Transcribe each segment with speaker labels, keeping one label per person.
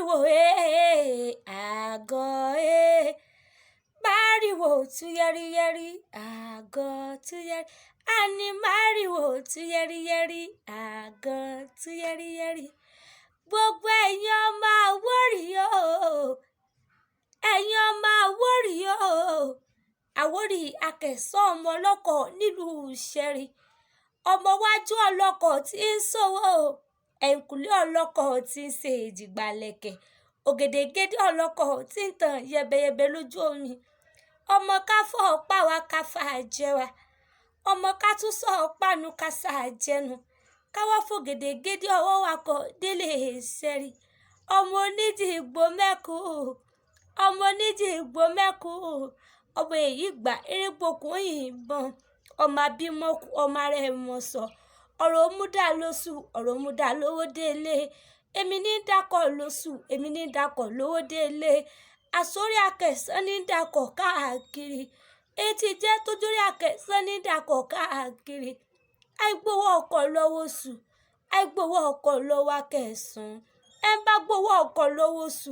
Speaker 1: máriwo àgọ́ máriwo tú yẹ́rìyẹ́rì àgọ́ tú yẹ́rì àní máriwo tú yẹ́rìyẹ́rì àgọ́ tú yẹ́rìyẹ́rì gbogbo ẹ̀yin ọmọ Àwórì o ẹ̀yin ọmọ Àwórì o Àwórì Akẹ̀sán ọmọ ọlọ́kọ̀ nílùú Ìṣẹ̀rí ọmọ wájú ọlọ́kọ̀ tí ń ṣòwò ẹ̀yìnkùlé ọlọ́kọ̀ tí ń ṣe èjìgbà lẹ̀kẹ̀ ògèdèǹgèdè ọlọ́kọ̀ tí ń tàn yẹbẹyẹbẹ lójú omi ọmọ káfọ́ pàwá káfà jẹwa ọmọ kátúnṣọ pánu kásá jẹnu káwá fògèdèǹgèdè ọwọ́ wakọ̀ délé Ìṣẹ̀rí ọmọ onídìí ìgbò mẹ́kù ọmọ onídìí ìgbò mẹ́kù ọmọ èyí gbà erégbòkun yìnbọn ọmọ abímọkù ọmọ ara ẹ̀ mọ̀ sọ ọ̀rọ̀ múdà lóṣù ọ̀rọ̀ múdà lówó délé èmi ní dákọ̀ lóṣù èmi ní dákọ̀ lówó délé àsórí Akẹ̀sán ní dákọ̀ káàkiri etí jẹ́ tójórí Akẹ̀sán ní dákọ̀ káàkiri àìgbowó ọkọ̀ lọ́wọ́ oṣù àìgbowó ọkọ̀ lọ́wọ́ Akẹ̀sán ẹ bá gbowó ọkọ̀ lọ́wọ́ oṣù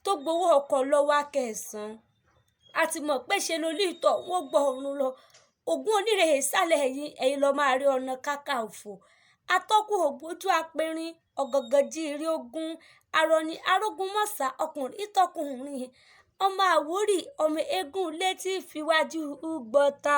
Speaker 1: tó gbowó ọkọ̀ lọ́wọ́ Akẹ̀sán àti mọ̀ pé ṣe ló lítọ̀ wọ́n gbọ́ ọ̀run lọ Ògún onírè ìsàlẹ̀ ẹ̀yìn lọ́ọ́ máa rí Ọ̀nà Kakanfò atọ́kùn ògbójú apẹ̀rin ọ̀gọ̀gọ̀ jíire ogun arọ̀ni arógun mọ̀sá ọkùnrin ìtọ́kùnrin ọmọ Àwórì ọmọ eégún létí fìwájú gbọ́ta.